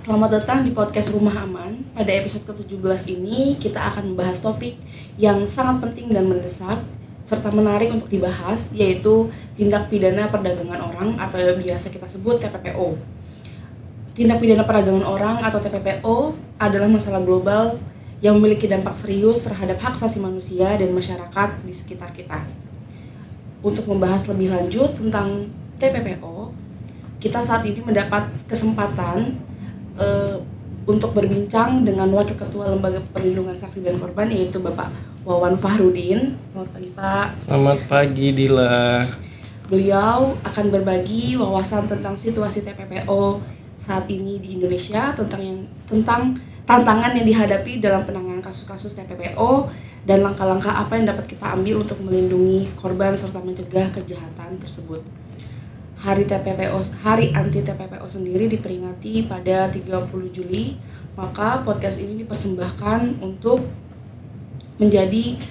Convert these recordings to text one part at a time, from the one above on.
Selamat datang di podcast Rumah Aman. Pada episode ke-17 ini kita akan membahas topik yang sangat penting dan mendesak serta menarik untuk dibahas, yaitu tindak pidana perdagangan orang atau yang biasa kita sebut TPPO. Tindak pidana perdagangan orang atau TPPO adalah masalah global yang memiliki dampak serius terhadap hak asasi manusia dan masyarakat di sekitar kita. Untuk membahas lebih lanjut tentang TPPO, kita saat ini mendapat kesempatan untuk berbincang dengan Wakil Ketua Lembaga Perlindungan Saksi dan Korban, yaitu Bapak Wawan Fahrudin. Selamat pagi, Pak. Selamat pagi, Dila. Beliau akan berbagi wawasan tentang situasi TPPO saat ini di Indonesia, tentang tantangan yang dihadapi dalam penanganan kasus-kasus TPPO dan langkah-langkah apa yang dapat kita ambil untuk melindungi korban serta mencegah kejahatan tersebut. Hari anti TPPO sendiri diperingati pada 30 Juli, maka podcast ini dipersembahkan untuk menjadi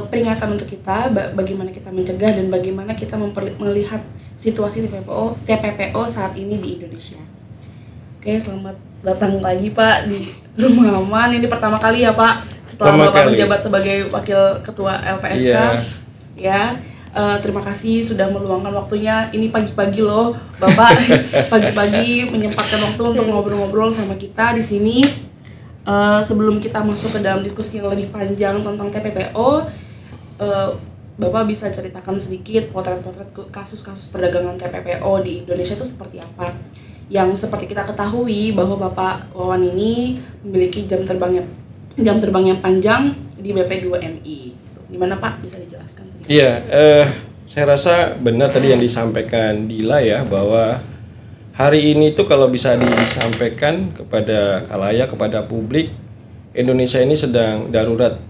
peringatan untuk kita bagaimana kita mencegah dan bagaimana kita melihat situasi TPPO saat ini di Indonesia. Oke, selamat datang lagi Pak di Rumah Aman. Ini pertama kali ya Pak setelah Bapak menjabat sebagai Wakil Ketua LPSK. Ya. Terima kasih sudah meluangkan waktunya. Ini pagi-pagi loh, Bapak. Pagi-pagi menyempatkan waktu untuk ngobrol-ngobrol sama kita di sini. Sebelum kita masuk ke dalam diskusi yang lebih panjang tentang TPPO, Bapak bisa ceritakan sedikit potret-potret kasus-kasus perdagangan TPPO di Indonesia itu seperti apa? Yang seperti kita ketahui bahwa Bapak Wawan ini memiliki jam terbang yang panjang di BP2MI. Gimana Pak, bisa dijelaskan sedikit? Iya, saya rasa benar tadi yang disampaikan Dila ya, bahwa hari ini tuh kalau bisa disampaikan kepada khalayak, kepada publik, Indonesia ini sedang darurat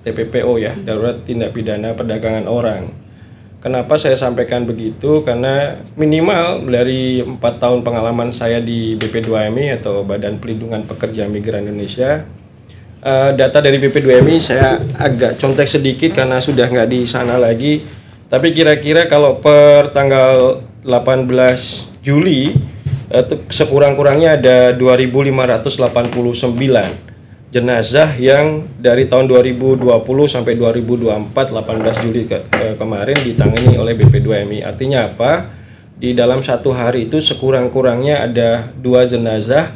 TPPO ya, darurat tindak pidana perdagangan orang. Kenapa saya sampaikan begitu? Karena minimal dari 4 tahun pengalaman saya di BP2MI atau Badan Pelindungan Pekerja Migran Indonesia, data dari BP2MI saya agak contek sedikit karena sudah nggak di sana lagi. Tapi kira-kira kalau per tanggal 18 Juli sekurang-kurangnya ada 2.589 jenazah yang dari tahun 2020 sampai 2024 18 Juli kemarin ditangani oleh BP2MI. Artinya apa? Di dalam satu hari itu sekurang-kurangnya ada 2 jenazah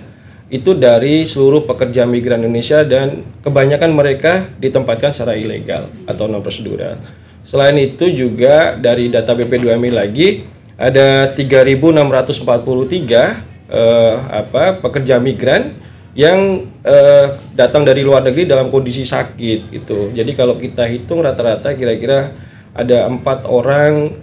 itu dari seluruh pekerja migran Indonesia dan kebanyakan mereka ditempatkan secara ilegal atau non prosedural. Selain itu juga dari data BP2MI lagi ada 3.643 pekerja migran yang datang dari luar negeri dalam kondisi sakit gitu. Jadi kalau kita hitung rata-rata kira-kira ada 4 orang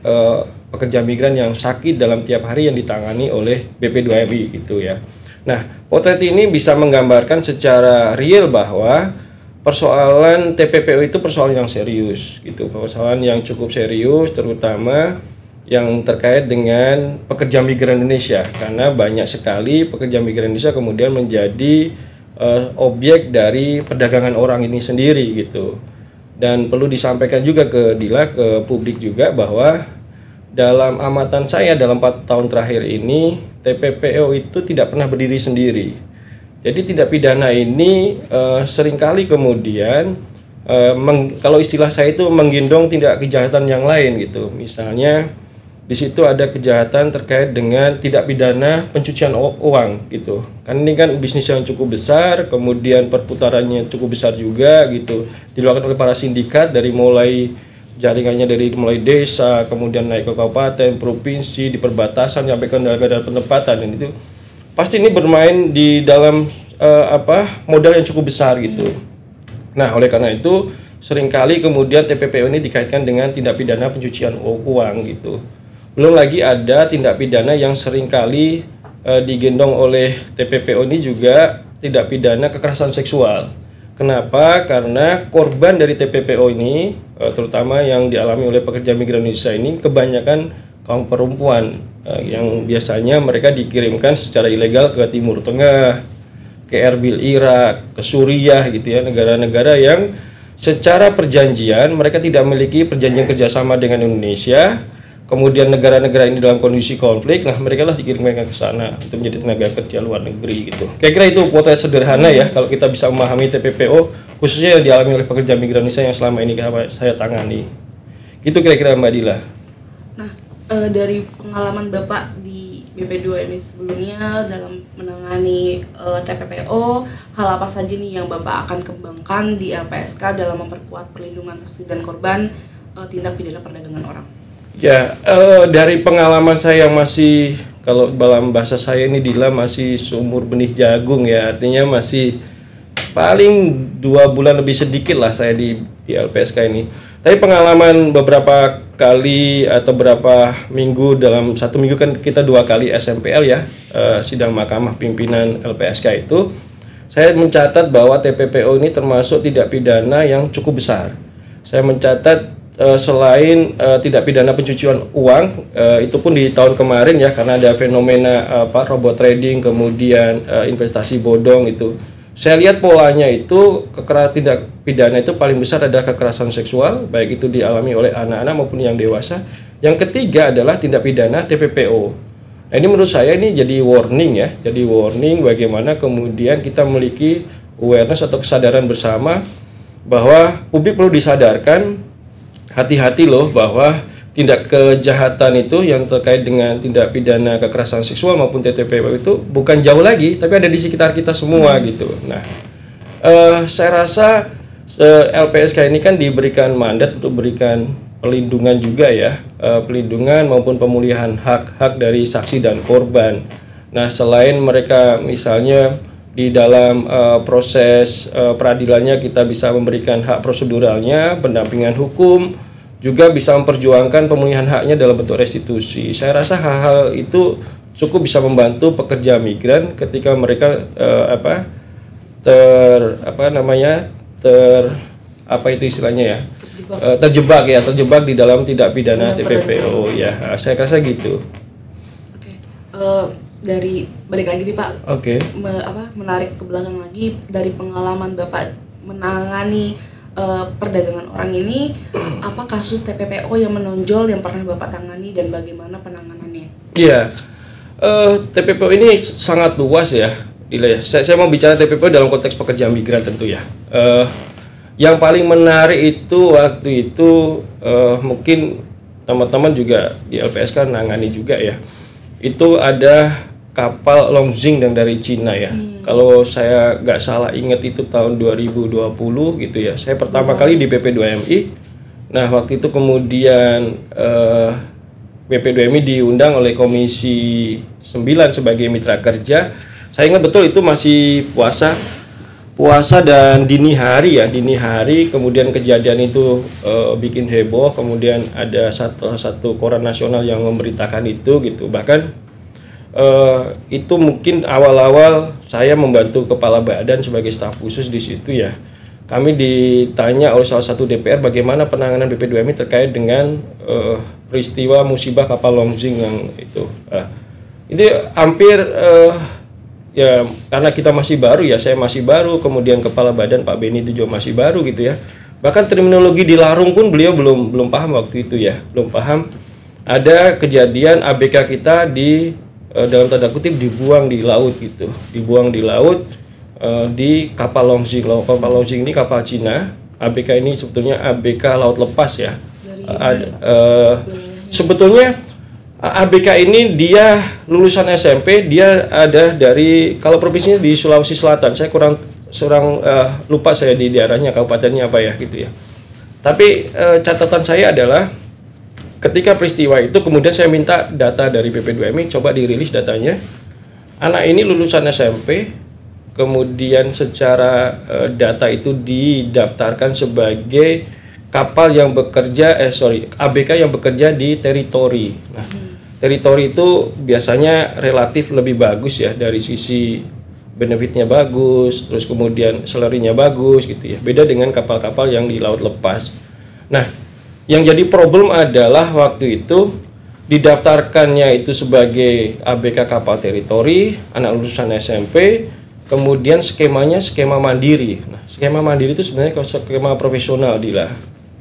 pekerja migran yang sakit dalam tiap hari yang ditangani oleh BP2MI gitu ya. Nah, potret ini bisa menggambarkan secara real bahwa persoalan TPPO itu persoalan yang serius gitu, persoalan yang cukup serius terutama yang terkait dengan pekerja migran Indonesia, karena banyak sekali pekerja migran Indonesia kemudian menjadi objek dari perdagangan orang ini sendiri gitu. Dan perlu disampaikan juga ke Dila, ke publik juga bahwa dalam amatan saya dalam 4 tahun terakhir ini TPPO itu tidak pernah berdiri sendiri. Jadi tindak pidana ini seringkali kemudian kalau istilah saya itu menggendong tindak kejahatan yang lain gitu. Misalnya di situ ada kejahatan terkait dengan tindak pidana pencucian uang gitu. Kan ini kan bisnis yang cukup besar, kemudian perputarannya cukup besar juga gitu. Dilakukan oleh para sindikat dari mulai jaringannya dari mulai desa, kemudian naik ke kabupaten, provinsi, di perbatasan sampai ke daerah penempatan, dan itu pasti ini bermain di dalam modal yang cukup besar gitu. Nah, oleh karena itu seringkali kemudian TPPO ini dikaitkan dengan tindak pidana pencucian uang gitu. Belum lagi ada tindak pidana yang seringkali digendong oleh TPPO ini juga tindak pidana kekerasan seksual. Kenapa? Karena korban dari TPPO ini, terutama yang dialami oleh pekerja migran Indonesia ini, kebanyakan kaum perempuan yang biasanya mereka dikirimkan secara ilegal ke Timur Tengah, ke Erbil Irak, ke Suriah gitu ya, negara-negara yang secara perjanjian mereka tidak memiliki perjanjian kerjasama dengan Indonesia. kemudian negara-negara ini dalam kondisi konflik, nah mereka lah dikirimkan ke sana untuk menjadi tenaga kerja luar negeri gitu. Kira-kira itu potret sederhana ya kalau kita bisa memahami TPPO khususnya yang dialami oleh pekerja migran Indonesia yang selama ini saya tangani. Gitu kira-kira Mbak Dila. Nah, dari pengalaman Bapak di BP2MI sebelumnya dalam menangani TPPO, hal apa saja nih yang Bapak akan kembangkan di LPSK dalam memperkuat perlindungan saksi dan korban tindak pidana perdagangan orang? Ya, dari pengalaman saya yang masih, kalau dalam bahasa saya ini Dila masih seumur benih jagung ya, artinya masih paling 2 bulan lebih sedikit lah saya di LPSK ini. Tapi pengalaman beberapa kali atau beberapa minggu, dalam 1 minggu kan kita 2 kali SMPL ya, sidang mahkamah pimpinan LPSK itu, saya mencatat bahwa TPPO ini termasuk tindak pidana yang cukup besar. Saya mencatat selain tindak pidana pencucian uang, itu pun di tahun kemarin ya, karena ada fenomena robot trading, kemudian investasi bodong itu. Saya lihat polanya itu tindak pidana itu paling besar adalah kekerasan seksual, baik itu dialami oleh anak-anak maupun yang dewasa. Yang ketiga adalah tindak pidana TPPO. Nah, ini menurut saya ini jadi warning ya, jadi warning bagaimana kemudian kita memiliki awareness atau kesadaran bersama bahwa publik perlu disadarkan, hati-hati loh bahwa tindak kejahatan itu yang terkait dengan tindak pidana kekerasan seksual maupun TPPO itu bukan jauh lagi, tapi ada di sekitar kita semua gitu. Nah, saya rasa LPSK ini kan diberikan mandat untuk berikan perlindungan juga ya, perlindungan maupun pemulihan hak-hak dari saksi dan korban. Nah, selain mereka misalnya di dalam proses peradilannya kita bisa memberikan hak proseduralnya, pendampingan hukum, juga bisa memperjuangkan pemulihan haknya dalam bentuk restitusi. Saya rasa hal-hal itu cukup bisa membantu pekerja migran ketika mereka terjebak di dalam tindak pidana TPPO ya. Saya rasa gitu. Oke. Dari balik lagi nih Pak. Oke. Menarik ke belakang lagi dari pengalaman Bapak menangani perdagangan orang ini, apa kasus TPPO yang menonjol yang pernah Bapak tangani dan bagaimana penanganannya? Iya, TPPO ini sangat luas ya. Saya mau bicara TPPO dalam konteks pekerja migran tentu ya. Yang paling menarik itu waktu itu mungkin teman-teman juga di LPSK nangani juga ya. Itu ada kapal Longxing yang dari Cina ya. Kalau saya nggak salah ingat itu tahun 2020 gitu ya. Saya pertama kali di BP2MI. Nah, waktu itu kemudian BP2MI diundang oleh Komisi 9 sebagai mitra kerja. Saya ingat betul itu masih puasa dan dini hari, kemudian kejadian itu bikin heboh, kemudian ada satu koran nasional yang memberitakan itu gitu. Bahkan itu mungkin awal-awal saya membantu kepala badan sebagai staf khusus di situ ya. Kami ditanya oleh salah satu DPR bagaimana penanganan BP2MI terkait dengan peristiwa musibah kapal Longxing yang itu. Itu hampir ya karena kita masih baru ya, saya masih baru, kemudian kepala badan Pak Beni itu juga masih baru gitu ya. Bahkan terminologi dilarung pun beliau belum paham waktu itu ya, belum paham. Ada kejadian ABK kita dalam tanda kutip dibuang di laut gitu, di kapal Longxing. Kapal Longxing ini kapal Cina, ABK ini sebetulnya ABK laut lepas ya. Sebetulnya ABK ini dia lulusan SMP, dia ada dari, kalau provinsinya di Sulawesi Selatan, saya kurang lupa saya di daerahnya, kabupatennya apa ya gitu ya. Tapi catatan saya adalah ketika peristiwa itu kemudian saya minta data dari BP2MI, coba dirilis datanya. Anak ini lulusan SMP, kemudian secara data itu didaftarkan sebagai kapal yang bekerja, ABK yang bekerja di teritori. Nah, teritori itu biasanya relatif lebih bagus ya, dari sisi benefitnya bagus, terus kemudian salary-nya bagus gitu ya. Beda dengan kapal-kapal yang di laut lepas. Nah, yang jadi problem adalah waktu itu didaftarkannya itu sebagai ABK kapal teritori, anak lulusan SMP, kemudian skemanya skema mandiri. Nah, skema mandiri itu sebenarnya skema profesional Dila.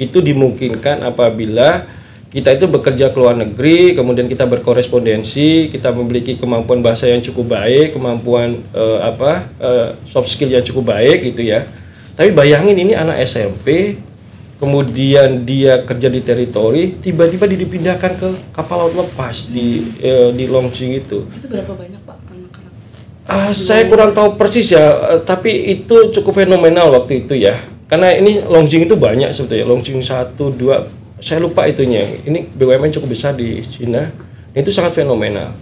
Itu dimungkinkan apabila kita itu bekerja ke luar negeri, kemudian kita berkorespondensi, kita memiliki kemampuan bahasa yang cukup baik, kemampuan soft skill yang cukup baik gitu ya. Tapi bayangin ini anak SMP, kemudian dia kerja di teritori, tiba-tiba dipindahkan ke kapal laut lepas di Longjing itu. Itu berapa banyak Pak anak-anak? Saya kurang tahu persis ya, tapi itu cukup fenomenal waktu itu ya. Karena ini Longjing itu banyak sebetulnya, Longjing 1, 2, saya lupa itunya. Ini BUMN cukup besar di Cina. Itu sangat fenomenal.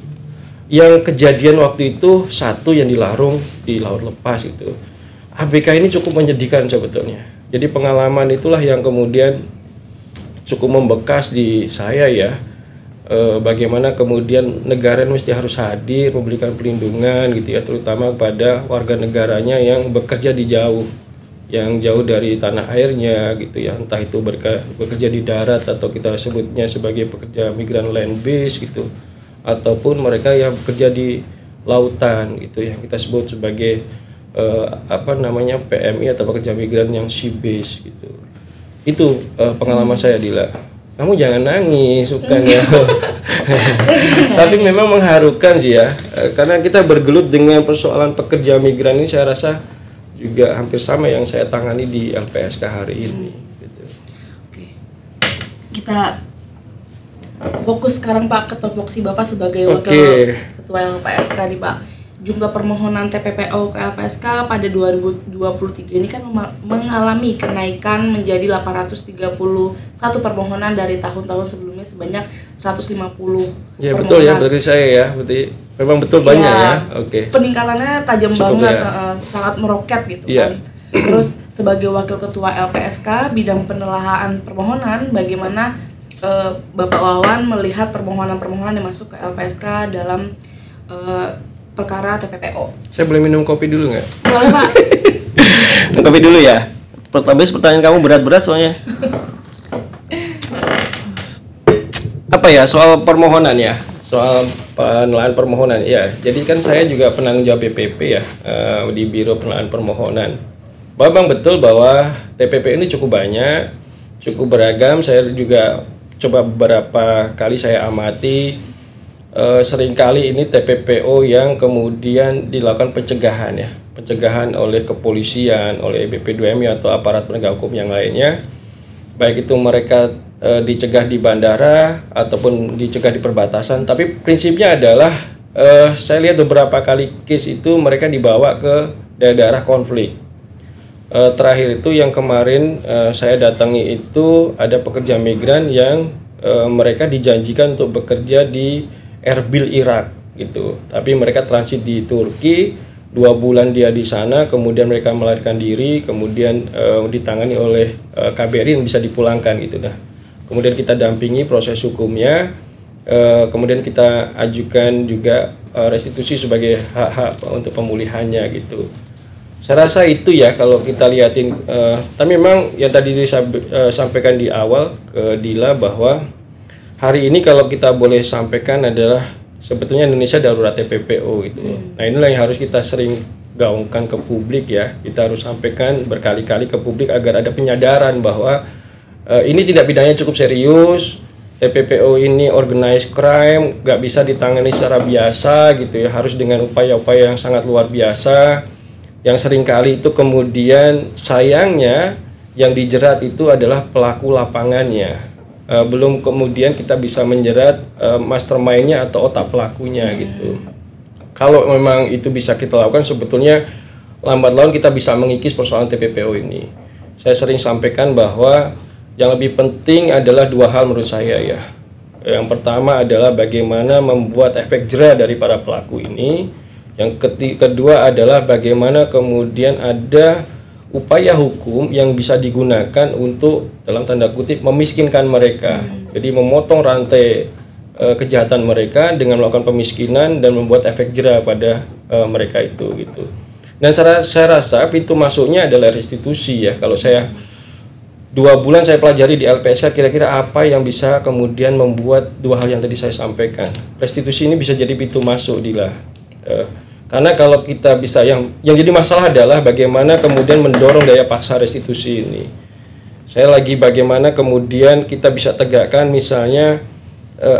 Yang kejadian waktu itu satu yang dilarung di laut lepas itu. ABK ini cukup menyedihkan sebetulnya. Jadi pengalaman itulah yang kemudian cukup membekas di saya ya. Bagaimana kemudian negara mesti harus hadir memberikan perlindungan gitu ya, terutama kepada warga negaranya yang bekerja di yang jauh dari tanah airnya gitu ya, entah itu bekerja di darat atau kita sebutnya sebagai pekerja migran land base gitu, ataupun mereka yang bekerja di lautan gitu yang kita sebut sebagai PMI atau pekerja migran yang sea base gitu. Itu pengalaman saya, Dila. Kamu jangan nangis bukannya. Tapi memang mengharukan sih ya, karena kita bergelut dengan persoalan pekerja migran ini, saya rasa juga hampir sama yang saya tangani di LPSK hari ini. Gitu. Oke. Kita fokus sekarang Pak ke topoksi Bapak sebagai wakil ketua LPSK nih Pak. Jumlah permohonan TPPO ke LPSK pada 2023 ini kan mengalami kenaikan menjadi 831 permohonan dari tahun-tahun sebelumnya sebanyak 150 ya, permohonan. Betul ya, berarti saya ya, berarti memang betul banyak ya. Oke. Peningkatannya tajam cukup banget, ya. Sangat meroket gitu kan. Terus sebagai wakil ketua LPSK bidang penelahaan permohonan, bagaimana Bapak Wawan melihat permohonan-permohonan yang masuk ke LPSK dalam perkara TPPO? Saya boleh minum kopi dulu nggak? Boleh Pak. Kopi dulu ya. Pertanyaan kamu berat-berat soalnya. Apa ya, soal permohonan ya, soal penelahan permohonan ya. Jadi kan saya juga penanggung jawab BPP ya, di Biro Penelahan Permohonan. Bang betul bahwa TPP ini cukup banyak, cukup beragam. Saya juga coba beberapa kali saya amati, seringkali ini TPPO yang kemudian dilakukan pencegahan oleh kepolisian, oleh BP2MI atau aparat penegak hukum yang lainnya, baik itu mereka dicegah di bandara ataupun dicegah di perbatasan. Tapi prinsipnya adalah saya lihat beberapa kali case itu mereka dibawa ke daerah-daerah konflik. Terakhir itu yang kemarin saya datangi itu ada pekerja migran yang mereka dijanjikan untuk bekerja di Erbil, Irak gitu. Tapi mereka transit di Turki, 2 bulan dia di sana, kemudian mereka melarikan diri, kemudian ditangani oleh KBRI dan bisa dipulangkan gitu dah. Kemudian kita dampingi proses hukumnya, kemudian kita ajukan juga restitusi sebagai hak-hak untuk pemulihannya gitu. Saya rasa itu ya kalau kita lihatin. Tapi memang yang tadi sampaikan di awal ke Dila bahwa hari ini kalau kita boleh sampaikan adalah sebetulnya Indonesia darurat TPPO gitu. Nah inilah yang harus kita sering gaungkan ke publik ya. Kita harus sampaikan berkali-kali ke publik agar ada penyadaran bahwa ini tidak pidana cukup serius. TPPO ini organized crime, gak bisa ditangani secara biasa gitu ya. Harus dengan upaya-upaya yang sangat luar biasa. Yang seringkali itu kemudian sayangnya yang dijerat itu adalah pelaku lapangannya. Belum kemudian kita bisa menjerat mastermind-nya atau otak pelakunya gitu. Kalau memang itu bisa kita lakukan, sebetulnya lambat laun kita bisa mengikis persoalan TPPO ini. Saya sering sampaikan bahwa yang lebih penting adalah 2 hal menurut saya ya. Yang pertama adalah bagaimana membuat efek jera dari para pelaku ini. Yang kedua adalah bagaimana kemudian ada upaya hukum yang bisa digunakan untuk dalam tanda kutip memiskinkan mereka. Jadi memotong rantai kejahatan mereka dengan melakukan pemiskinan dan membuat efek jera pada mereka itu gitu. Dan saya rasa pintu masuknya adalah restitusi ya. Kalau saya 2 bulan saya pelajari di LPSK, kira-kira apa yang bisa kemudian membuat 2 hal yang tadi saya sampaikan. Restitusi ini bisa jadi pintu masuk, Dila. Karena kalau kita bisa, yang jadi masalah adalah bagaimana kemudian mendorong daya paksa restitusi ini. Saya lagi bagaimana kemudian kita bisa tegakkan misalnya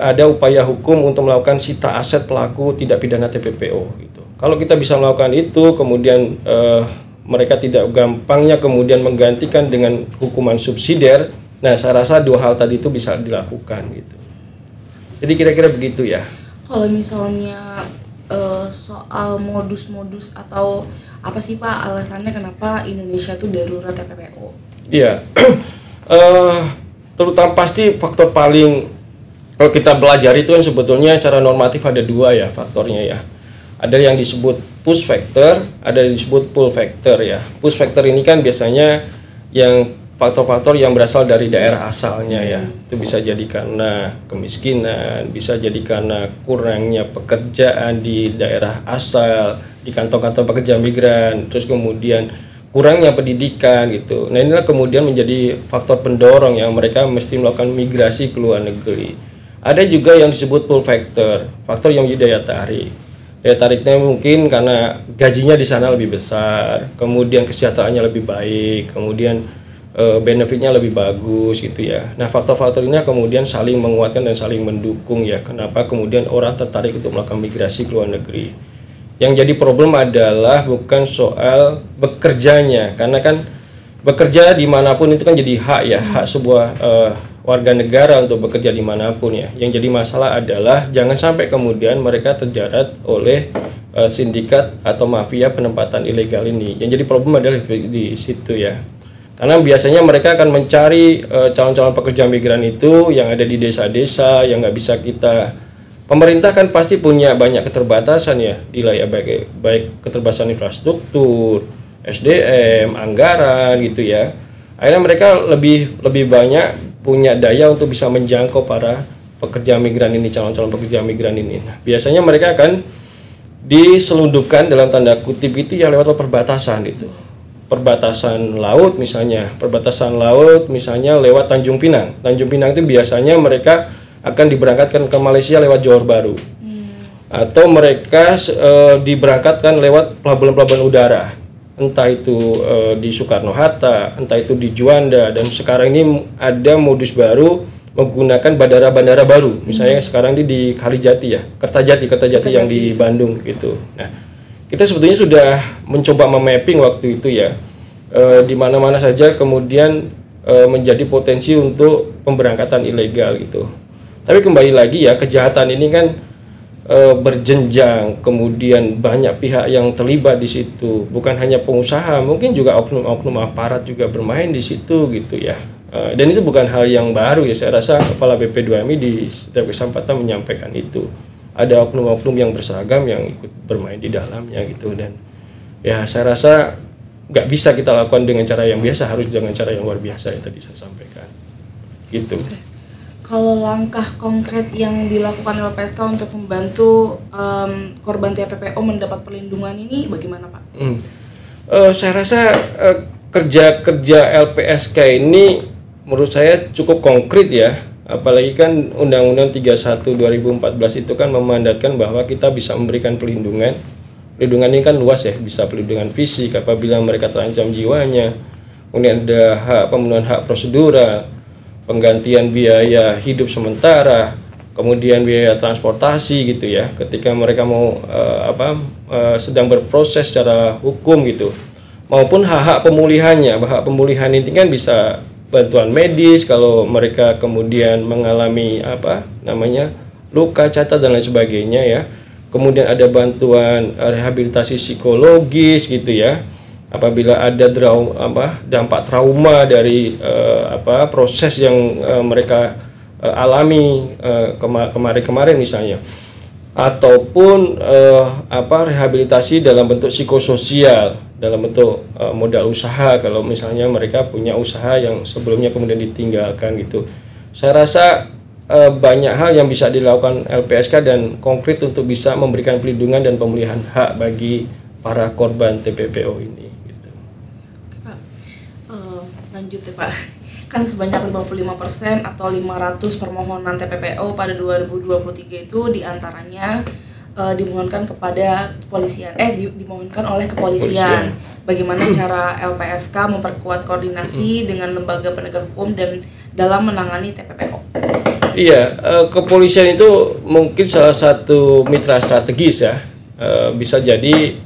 ada upaya hukum untuk melakukan sita aset pelaku tindak pidana TPPO gitu. Kalau kita bisa melakukan itu, kemudian mereka tidak gampangnya kemudian menggantikan dengan hukuman subsidiar. Nah, saya rasa dua hal tadi itu bisa dilakukan gitu. Jadi kira-kira begitu ya. Kalau misalnya soal modus-modus atau apa sih Pak alasannya kenapa Indonesia tuh darurat TPPO? Iya, terutama pasti faktor paling kalau kita belajar itu kan sebetulnya secara normatif ada dua ya faktornya ya. Ada yang disebut push factor, ada yang disebut pull factor ya. Push factor ini kan biasanya yang faktor-faktor yang berasal dari daerah asalnya ya. Itu bisa jadi karena kemiskinan, bisa jadi karena kurangnya pekerjaan di daerah asal, di kantong-kantong pekerja migran, terus kemudian kurangnya pendidikan gitu. Nah, inilah kemudian menjadi faktor pendorong yang mereka mesti melakukan migrasi ke luar negeri. Ada juga yang disebut pull factor, faktor yang menjadi daya tarik. Daya tariknya mungkin karena gajinya di sana lebih besar, kemudian kesejahteraannya lebih baik, kemudian benefitnya lebih bagus gitu ya. Nah, faktor-faktor ini kemudian saling menguatkan dan saling mendukung ya. Kenapa kemudian orang tertarik untuk melakukan migrasi ke luar negeri? Yang jadi problem adalah bukan soal bekerjanya, karena kan bekerja dimanapun itu kan jadi hak ya, hak sebuah warga negara untuk bekerja dimanapun ya. Yang jadi masalah adalah jangan sampai kemudian mereka terjerat oleh sindikat atau mafia penempatan ilegal ini. Yang jadi problem adalah di situ ya. Karena biasanya mereka akan mencari calon-calon pekerja migran itu yang ada di desa-desa yang nggak bisa kita. Pemerintah kan pasti punya banyak keterbatasan ya, baik keterbatasan infrastruktur, SDM, anggaran gitu ya. Akhirnya mereka lebih banyak punya daya untuk bisa menjangkau para pekerja migran ini, calon-calon pekerja migran ini. Nah, biasanya mereka akan diselundupkan dalam tanda kutip itu ya lewat perbatasan itu. Perbatasan laut misalnya lewat Tanjung Pinang. Tanjung Pinang itu biasanya mereka akan diberangkatkan ke Malaysia lewat Johor Bahru. Atau mereka diberangkatkan lewat pelabuhan-pelabuhan udara. Entah itu di Soekarno-Hatta, entah itu di Juanda, dan sekarang ini ada modus baru menggunakan bandara-bandara baru. Misalnya sekarang ini di Kalijati ya, Kertajati yang di Bandung gitu. Nah, kita sebetulnya sudah mencoba memapping waktu itu ya, di mana-mana saja kemudian menjadi potensi untuk pemberangkatan ilegal gitu. Tapi kembali lagi ya, kejahatan ini kan berjenjang, kemudian banyak pihak yang terlibat di situ, bukan hanya pengusaha, mungkin juga oknum-oknum aparat juga bermain di situ gitu ya. Dan itu bukan hal yang baru ya, saya rasa Kepala BP2MI di setiap kesempatan menyampaikan itu. Ada oknum-oknum yang berseragam yang ikut bermain di dalamnya gitu, dan ya saya rasa nggak bisa kita lakukan dengan cara yang biasa, harus dengan cara yang luar biasa yang tadi saya sampaikan gitu. Kalau langkah konkret yang dilakukan LPSK untuk membantu korban TPPO mendapat perlindungan ini bagaimana Pak? Saya rasa kerja LPSK ini menurut saya cukup konkret ya. Apalagi kan Undang-Undang 31 2014 itu kan memandatkan bahwa kita bisa memberikan perlindungan. Perlindungan ini kan luas ya, bisa perlindungan fisik apabila mereka terancam jiwanya. Kemudian ada hak pemenuhan hak prosedural, penggantian biaya hidup sementara, kemudian biaya transportasi gitu ya, ketika mereka mau sedang berproses secara hukum gitu, maupun hak-hak pemulihannya. Hak pemulihan ini kan bisa bantuan medis kalau mereka kemudian mengalami luka, cacat dan lain sebagainya ya. Kemudian ada bantuan rehabilitasi psikologis gitu ya, apabila ada dampak trauma dari proses yang mereka alami kemarin misalnya, ataupun rehabilitasi dalam bentuk psikososial, dalam bentuk modal usaha kalau misalnya mereka punya usaha yang sebelumnya kemudian ditinggalkan gitu. Saya rasa banyak hal yang bisa dilakukan LPSK dan konkret untuk bisa memberikan perlindungan dan pemulihan hak bagi para korban TPPO ini. Lanjut ya Pak, kan sebanyak 55% atau 500 permohonan TPPO pada 2023 itu diantaranya dimohonkan kepada kepolisian, dimohonkan oleh kepolisian. Bagaimana cara LPSK memperkuat koordinasi dengan lembaga penegak hukum dan dalam menangani TPPO? Iya, kepolisian itu mungkin salah satu mitra strategis ya. Bisa jadi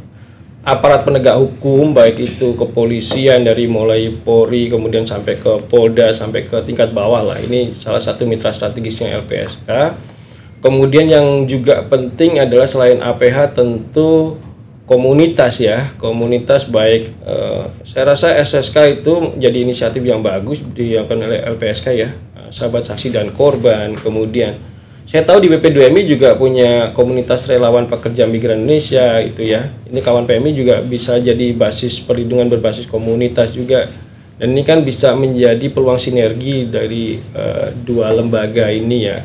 aparat penegak hukum, baik itu kepolisian dari mulai Polri kemudian sampai ke Polda sampai ke tingkat bawah lah. Ini salah satu mitra strategisnya LPSK. Kemudian yang juga penting adalah selain APH tentu komunitas ya, komunitas baik saya rasa SSK itu jadi inisiatif yang bagus dilakukan oleh LPSK ya, sahabat saksi dan korban. Kemudian saya tahu di BP2MI juga punya komunitas relawan pekerja migran Indonesia itu ya. Ini kawan PMI juga bisa jadi basis perlindungan berbasis komunitas juga. Dan ini kan bisa menjadi peluang sinergi dari dua lembaga ini ya.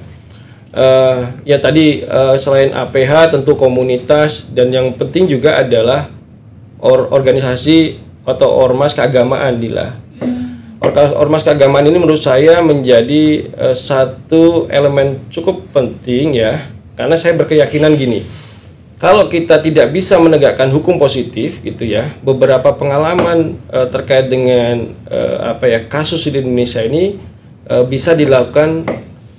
Ya tadi selain APH tentu komunitas, dan yang penting juga adalah organisasi atau ormas keagamaan Dila. Ormas keagamaan ini menurut saya menjadi satu elemen cukup penting ya, karena saya berkeyakinan gini, kalau kita tidak bisa menegakkan hukum positif gitu ya, beberapa pengalaman terkait dengan kasus di Indonesia ini bisa dilakukan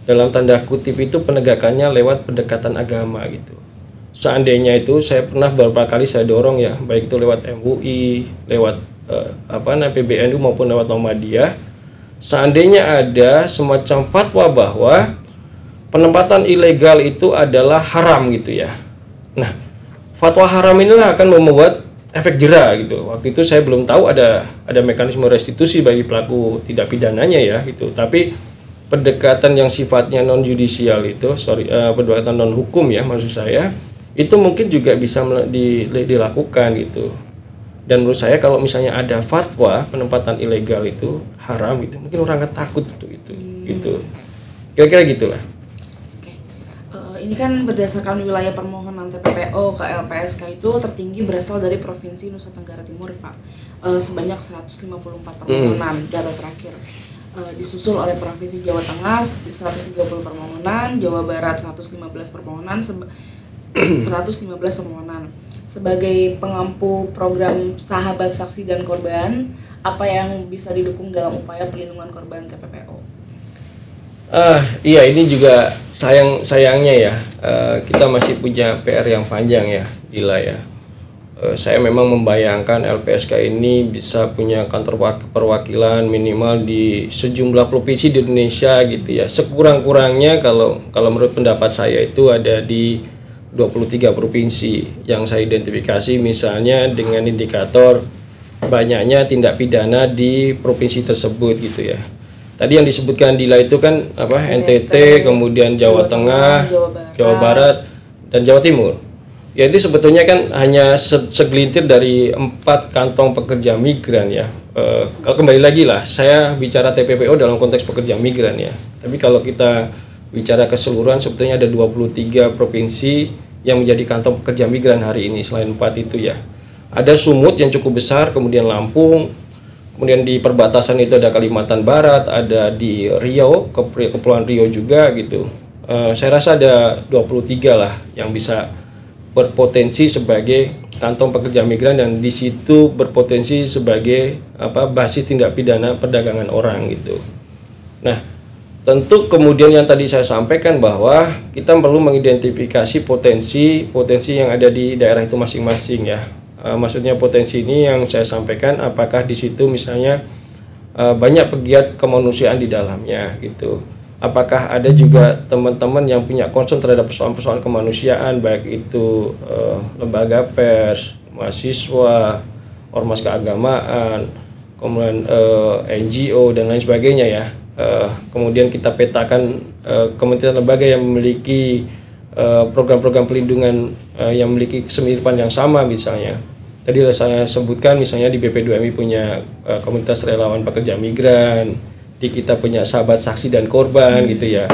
dalam tanda kutip itu penegakannya lewat pendekatan agama gitu. Seandainya itu saya pernah beberapa kali saya dorong ya, baik itu lewat MUI, lewat PBNU maupun lewat Muhammadiyah. Seandainya ada semacam fatwa bahwa penempatan ilegal itu adalah haram gitu ya. Nah, fatwa haram inilah akan membuat efek jera gitu. Waktu itu saya belum tahu ada mekanisme restitusi bagi pelaku tidak pidananya ya gitu. Tapi pendekatan yang sifatnya non judicial itu, pendekatan non hukum ya maksud saya, itu mungkin juga bisa dilakukan gitu. Dan menurut saya kalau misalnya ada fatwa penempatan ilegal itu haram gitu, mungkin orang akan takut gitu. Kira-kira gitulah. Oke. Ini kan berdasarkan wilayah permohonan TPPO ke LPSK itu tertinggi berasal dari Provinsi Nusa Tenggara Timur, Pak. Sebanyak 154 permohonan data terakhir. Disusul oleh Provinsi Jawa Tengah 130 permohonan, Jawa Barat 115 permohonan, 115 permohonan. Sebagai pengampu program Sahabat Saksi dan Korban, apa yang bisa didukung dalam upaya perlindungan korban TPPO? Iya, ini juga sayangnya ya, kita masih punya PR yang panjang ya, Dila ya. Saya memang membayangkan LPSK ini bisa punya kantor perwakilan minimal di sejumlah provinsi di Indonesia gitu ya. Sekurang-kurangnya kalau menurut pendapat saya itu ada di 23 provinsi yang saya identifikasi, misalnya dengan indikator banyaknya tindak pidana di provinsi tersebut gitu ya. Tadi yang disebutkan Dila itu kan NTT, kemudian Jawa Tengah, Jawa Barat, dan Jawa Timur. Ya itu sebetulnya kan hanya segelintir dari 4 kantong pekerja migran ya. Kalau kembali lagi lah, saya bicara TPPO dalam konteks pekerja migran ya. Tapi kalau kita bicara keseluruhan sebetulnya ada 23 provinsi yang menjadi kantong pekerja migran hari ini selain 4 itu ya. Ada Sumut yang cukup besar, kemudian Lampung, kemudian di perbatasan itu ada Kalimantan Barat, ada di Riau, Kepulauan Riau juga gitu. Saya rasa ada 23 lah yang bisa berpotensi sebagai kantong pekerja migran, dan di situ berpotensi sebagai basis tindak pidana perdagangan orang gitu. Nah, tentu kemudian yang tadi saya sampaikan bahwa kita perlu mengidentifikasi potensi yang ada di daerah itu masing-masing ya. Maksudnya potensi ini yang saya sampaikan, apakah di situ misalnya banyak pegiat kemanusiaan di dalamnya gitu. Apakah ada juga teman-teman yang punya concern terhadap persoalan-persoalan kemanusiaan, baik itu lembaga pers, mahasiswa, ormas keagamaan, kemudian NGO dan lain sebagainya ya. Kemudian kita petakan kementerian lembaga yang memiliki program-program pelindungan yang memiliki kesemiripan yang sama misalnya. Tadi saya sebutkan misalnya di BP2MI punya komunitas relawan pekerja migran, di kita punya sahabat saksi dan korban gitu ya.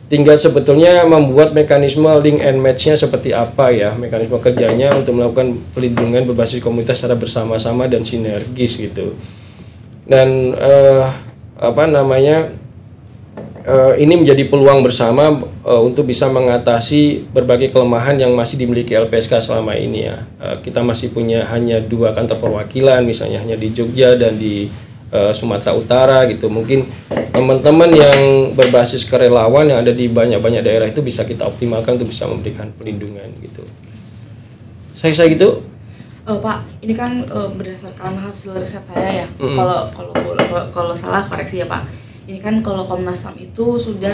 Tinggal sebetulnya membuat mekanisme link and match-nya seperti apa ya, mekanisme kerjanya untuk melakukan pelindungan berbasis komunitas secara bersama-sama dan sinergis gitu. Dan ini menjadi peluang bersama untuk bisa mengatasi berbagai kelemahan yang masih dimiliki LPSK selama ini ya. Kita masih punya hanya 2 kantor perwakilan, misalnya hanya di Jogja dan di Sumatera Utara gitu. Mungkin teman-teman yang berbasis kerelawan yang ada di banyak-banyak daerah itu bisa kita optimalkan untuk bisa memberikan pelindungan gitu. Saya gitu. Pak, ini kan berdasarkan hasil riset saya ya. Kalau salah koreksi ya Pak. Ini kan kalau Komnas HAM itu sudah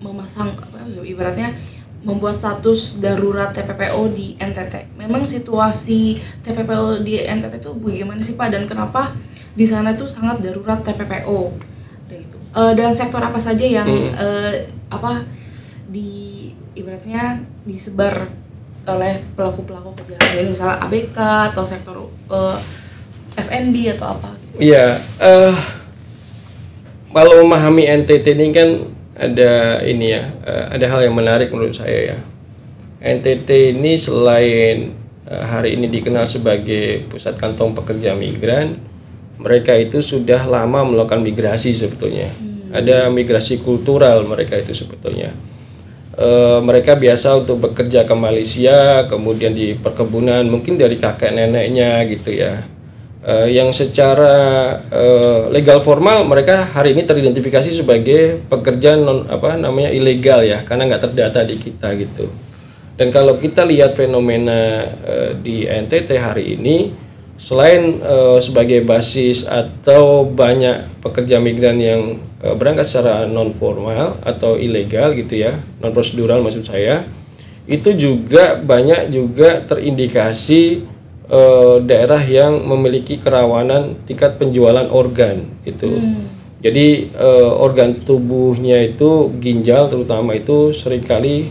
memasang ibaratnya membuat status darurat TPPO di NTT. Memang situasi TPPO di NTT itu bagaimana sih Pak, dan kenapa di sana itu sangat darurat TPPO? Dan sektor apa saja yang ibaratnya disebar oleh pelaku-pelaku kejahatan ini, misalnya ABK atau sektor FNB atau apa? Iya. Kalau memahami NTT ini kan ada ada hal yang menarik menurut saya ya. NTT ini selain hari ini dikenal sebagai pusat kantong pekerja migran, mereka itu sudah lama melakukan migrasi sebetulnya. Ada migrasi kultural mereka itu sebetulnya. Mereka biasa untuk bekerja ke Malaysia, kemudian di perkebunan, mungkin dari kakek neneknya gitu ya. Yang secara legal formal mereka hari ini teridentifikasi sebagai pekerja ilegal ya, karena nggak terdata di kita gitu. Dan kalau kita lihat fenomena di NTT hari ini, selain sebagai basis atau banyak pekerja migran yang berangkat secara non formal atau ilegal gitu ya, non prosedural maksud saya, itu juga banyak juga terindikasi daerah yang memiliki kerawanan tingkat penjualan organ itu. Jadi organ tubuhnya itu ginjal terutama itu seringkali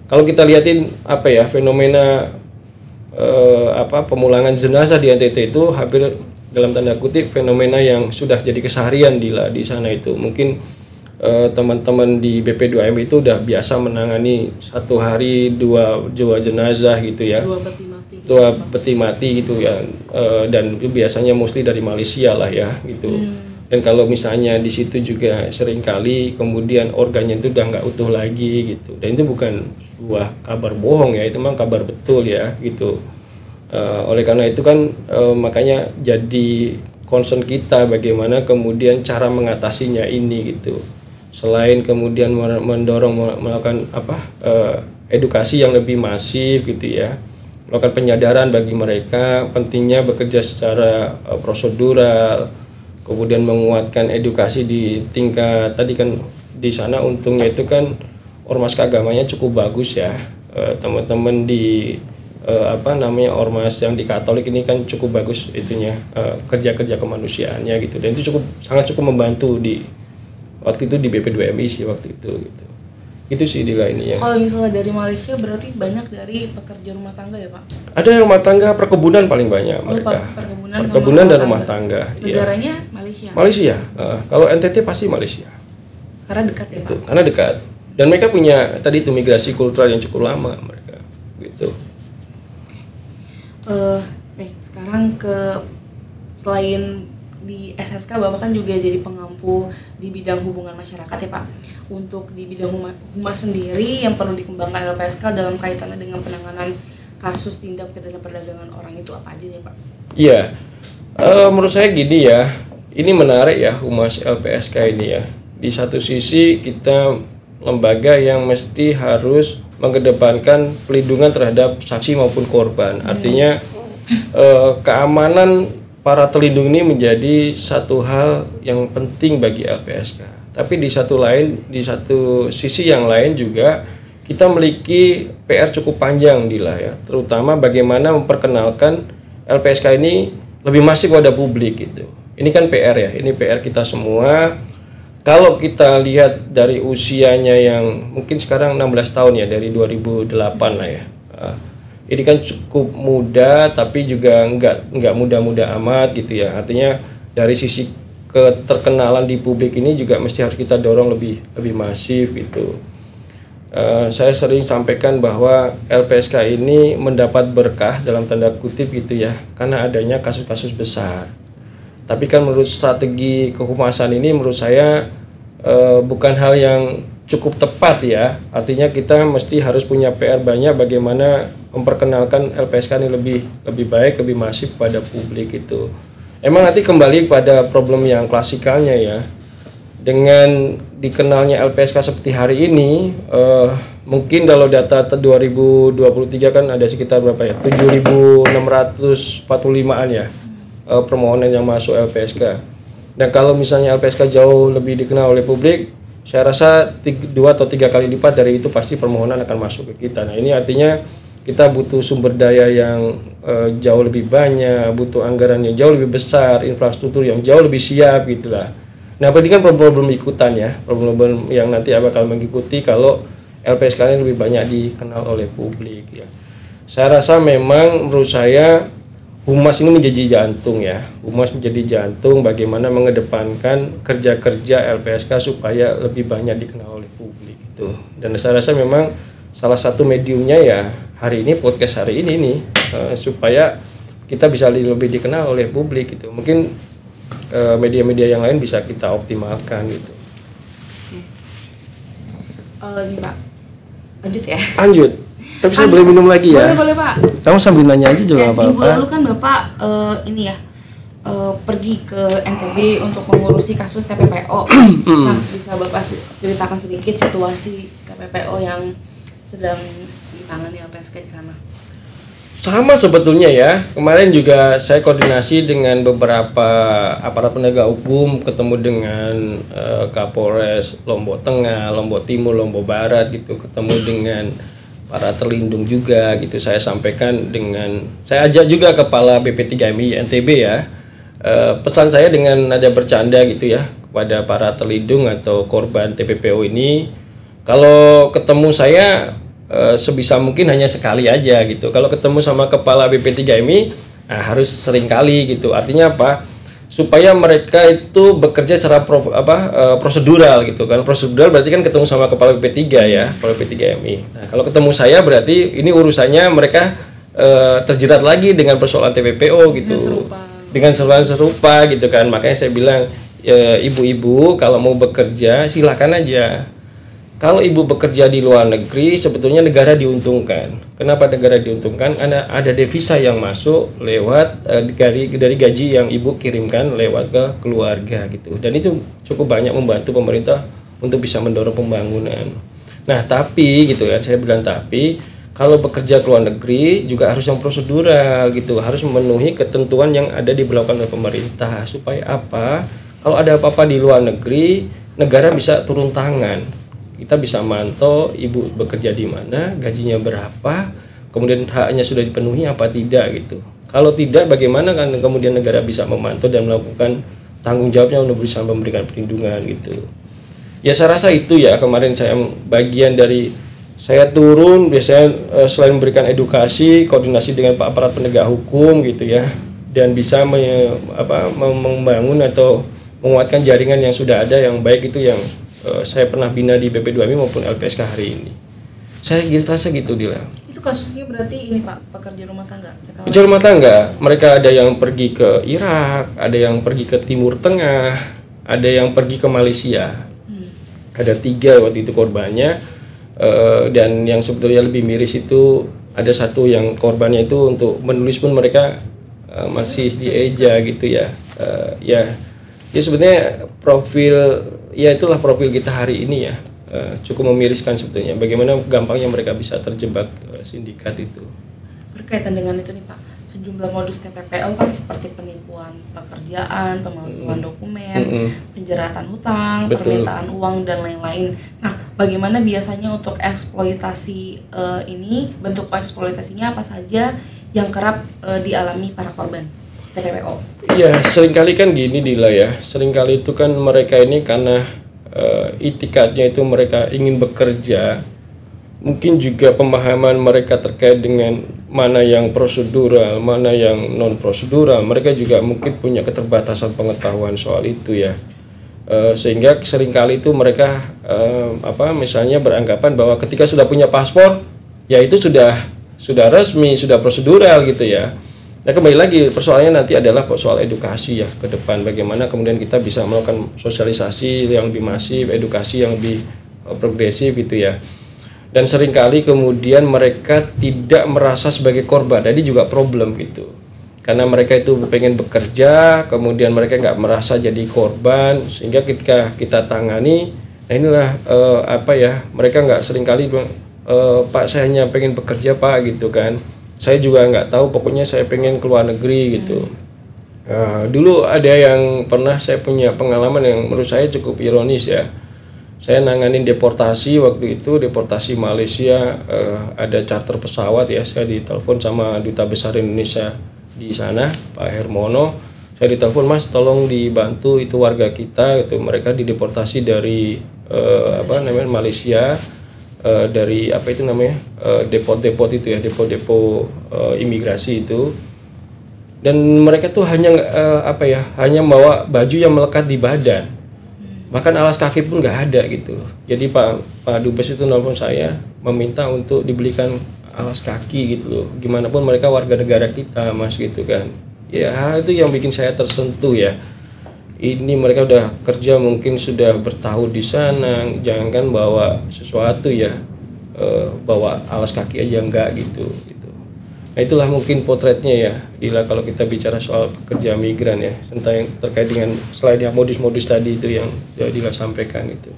kalau kita lihatin fenomena pemulangan jenazah di NTT itu hampir dalam tanda kutip fenomena yang sudah jadi keseharian di sana itu. Mungkin teman-teman di BP2M itu udah biasa menangani 1 hari 2 jenazah gitu ya. 2 peti mati gitu ya, dan itu biasanya mostly dari Malaysia lah ya gitu. Dan kalau misalnya di situ juga seringkali kemudian organnya itu udah nggak utuh lagi gitu, dan itu bukan sebuah kabar bohong ya, itu memang kabar betul ya gitu. Oleh karena itu kan makanya jadi concern kita bagaimana kemudian cara mengatasinya ini gitu. Selain kemudian mendorong melakukan edukasi yang lebih masif gitu ya, melakukan penyadaran bagi mereka pentingnya bekerja secara prosedural, kemudian menguatkan edukasi di tingkat tadi kan di sana untungnya itu kan ormas keagamanya cukup bagus ya, teman-teman di ormas yang di Katolik ini kan cukup bagus itunya, kerja-kerja kemanusiaannya gitu, dan itu sangat cukup membantu di waktu itu di BP2MI sih waktu itu gitu. Itu sih Dila ini ya. Kalau misalnya dari Malaysia berarti banyak dari pekerja rumah tangga ya Pak? Ada yang rumah tangga, perkebunan paling banyak mereka. Perkebunan dan rumah tangga. Negaranya ya. Malaysia. Malaysia. Kalau NTT pasti Malaysia. Karena dekat ya Pak. Karena dekat. Dan mereka punya tadi itu migrasi kultural yang cukup lama mereka. Gitu. Sekarang selain di SSK Bapak kan juga jadi pengampu di bidang hubungan masyarakat ya Pak. Untuk di bidang humas sendiri yang perlu dikembangkan LPSK dalam kaitannya dengan penanganan kasus tindak pidana perdagangan orang itu apa aja ya Pak? Iya, menurut saya gini ya, ini menarik ya humas LPSK ini ya. Di satu sisi kita lembaga yang mesti harus mengedepankan pelindungan terhadap saksi maupun korban. Artinya keamanan para terlindung ini menjadi satu hal yang penting bagi LPSK. Tapi di satu sisi yang lain juga kita memiliki PR cukup panjang ya, terutama bagaimana memperkenalkan LPSK ini lebih masif pada publik gitu. Ini kan PR ya, ini PR kita semua. Kalau kita lihat dari usianya yang mungkin sekarang 16 tahun ya, dari 2008 lah ya. Ini kan cukup muda tapi juga nggak muda-muda amat gitu ya. Artinya dari sisi keterkenalan di publik ini juga mesti harus kita dorong lebih masif gitu. Saya sering sampaikan bahwa LPSK ini mendapat berkah dalam tanda kutip gitu ya, karena adanya kasus-kasus besar. Tapi kan menurut strategi kehumasan ini menurut saya bukan hal yang cukup tepat ya. Artinya kita mesti harus punya PR banyak bagaimana memperkenalkan LPSK ini lebih baik, lebih masif pada publik itu. Emang nanti kembali pada problem yang klasikalnya ya. Dengan dikenalnya LPSK seperti hari ini, mungkin kalau data 2023 kan ada sekitar berapa ya? 7.645-an ya permohonan yang masuk LPSK. Dan kalau misalnya LPSK jauh lebih dikenal oleh publik, saya rasa 2 atau 3 kali lipat dari itu pasti permohonan akan masuk ke kita. Nah ini artinya kita butuh sumber daya yang jauh lebih banyak, butuh anggaran yang jauh lebih besar, infrastruktur yang jauh lebih siap gitulah. Nah ini kan problem-problem ikutan ya, problem-problem yang nanti bakal mengikuti kalau LPSK ini lebih banyak dikenal oleh publik ya. Saya rasa memang menurut saya Humas ini menjadi jantung ya. Humas menjadi jantung bagaimana mengedepankan kerja-kerja LPSK supaya lebih banyak dikenal oleh publik itu. Dan saya rasa memang salah satu mediumnya ya hari ini podcast hari ini nih supaya kita bisa lebih dikenal oleh publik gitu. Mungkin media-media yang lain bisa kita optimalkan gitu. Ini Pak, lanjut ya. Lanjut. Tapi saya boleh minum lagi ya? Boleh Pak. Kamu sambil nanya aja juga apa-apa. Minggu lalu kan Bapak ini ya pergi ke NTB untuk mengurusi kasus TPPO. Nah, bisa Bapak ceritakan sedikit situasi TPPO yang sedang ditangani LPSK di sana? Sama sebetulnya ya. Kemarin juga saya koordinasi dengan beberapa aparat penegak hukum, ketemu dengan Kapolres Lombok Tengah, Lombok Timur, Lombok Barat gitu, ketemu dengan para terlindung juga gitu. Saya sampaikan saya ajak juga kepala BP3MI NTB ya. Pesan saya dengan nada bercanda gitu ya kepada para terlindung atau korban TPPO ini, kalau ketemu saya sebisa mungkin hanya sekali aja gitu. Kalau ketemu sama kepala BP3MI harus sering kali gitu. Artinya apa? Supaya mereka itu bekerja secara prosedural gitu kan. Prosedural berarti kan ketemu sama kepala BP3 ya, kepala BP3MI. Nah, kalau ketemu saya berarti ini urusannya mereka terjerat lagi dengan persoalan TPPO gitu. Dengan serupa gitu kan. Makanya saya bilang ibu-ibu kalau mau bekerja silakan aja. Kalau ibu bekerja di luar negeri, sebetulnya negara diuntungkan. Kenapa negara diuntungkan? Karena ada devisa yang masuk lewat dari gaji yang ibu kirimkan lewat ke keluarga gitu. Dan itu cukup banyak membantu pemerintah untuk bisa mendorong pembangunan. Nah, tapi gitu ya, saya bilang tapi kalau bekerja ke luar negeri juga harus yang prosedural gitu, harus memenuhi ketentuan yang ada diberlakukan oleh pemerintah. Supaya apa? Kalau ada apa-apa di luar negeri, negara bisa turun tangan. Kita bisa mantau ibu bekerja di mana, gajinya berapa, kemudian haknya sudah dipenuhi apa tidak gitu. Kalau tidak, bagaimana kan kemudian negara bisa memantau dan melakukan tanggung jawabnya untuk bisa memberikan perlindungan gitu. Ya saya rasa itu ya kemarin saya bagian dari saya turun biasanya selain memberikan edukasi, koordinasi dengan Pak aparat penegak hukum gitu ya, dan bisa membangun atau menguatkan jaringan yang sudah ada yang baik itu yang saya pernah bina di BP2MI maupun LPSK hari ini. Saya rasa gitu Dila. Itu kasusnya berarti ini Pak, pekerja rumah tangga? Pekerja rumah tangga, mereka ada yang pergi ke Irak, ada yang pergi ke Timur Tengah, ada yang pergi ke Malaysia. Ada 3 waktu itu korbannya, dan yang sebetulnya lebih miris itu ada 1 yang korbannya itu untuk menulis pun mereka masih dieja gitu ya. Ya sebetulnya itulah profil kita hari ini ya, cukup memiriskan sebetulnya bagaimana gampangnya mereka bisa terjebak sindikat itu. Berkaitan dengan itu nih Pak, sejumlah modus TPPO kan seperti penipuan pekerjaan, pemalsuan dokumen, penjeratan hutang, permintaan uang dan lain-lain. Nah, bagaimana biasanya untuk eksploitasi ini, bentuk eksploitasinya apa saja yang kerap dialami para korban TPPO? Iya, seringkali kan gini Dila ya. Seringkali itu kan mereka ini karena itikadnya itu mereka ingin bekerja. Mungkin juga pemahaman mereka terkait dengan mana yang prosedural, mana yang non prosedural. Mereka juga mungkin punya keterbatasan pengetahuan soal itu ya. Sehingga seringkali itu mereka misalnya beranggapan bahwa ketika sudah punya paspor, ya itu sudah resmi, sudah prosedural gitu ya. Nah kembali lagi persoalannya nanti adalah soal edukasi ya ke depan, bagaimana kemudian kita bisa melakukan sosialisasi yang lebih masif, edukasi yang lebih progresif gitu ya. Dan seringkali kemudian mereka tidak merasa sebagai korban, jadi juga problem gitu. Karena mereka itu pengen bekerja, kemudian mereka nggak merasa jadi korban, sehingga ketika kita tangani, nah inilah mereka nggak seringkali bilang, Pak saya hanya pengen bekerja Pak gitu kan. Saya juga nggak tahu, pokoknya saya pengen keluar negeri gitu. Dulu ada yang pernah saya punya pengalaman yang menurut saya cukup ironis ya. Saya nanganin deportasi waktu itu, deportasi Malaysia, ada charter pesawat ya. Saya ditelepon sama Duta Besar Indonesia di sana, Pak Hermono. Saya ditelepon, Mas tolong dibantu itu warga kita gitu. Mereka dideportasi dari Malaysia. Dari depot-depot itu ya, depo-depo imigrasi itu, dan mereka tuh hanya hanya bawa baju yang melekat di badan, bahkan alas kaki pun nggak ada gitu loh. Jadi Pak Dubes itu nelfon saya meminta untuk dibelikan alas kaki gitu loh, gimana pun mereka warga negara kita Mas gitu kan. Ya hal itu yang bikin saya tersentuh ya. Ini mereka udah kerja mungkin sudah bertahun di sana, jangankan bawa sesuatu ya, bawa alas kaki aja enggak gitu. Nah itulah mungkin potretnya ya, Dila, kalau kita bicara soal pekerja migran ya, tentang yang terkait dengan selain modus-modus tadi itu yang Dila sampaikan itu.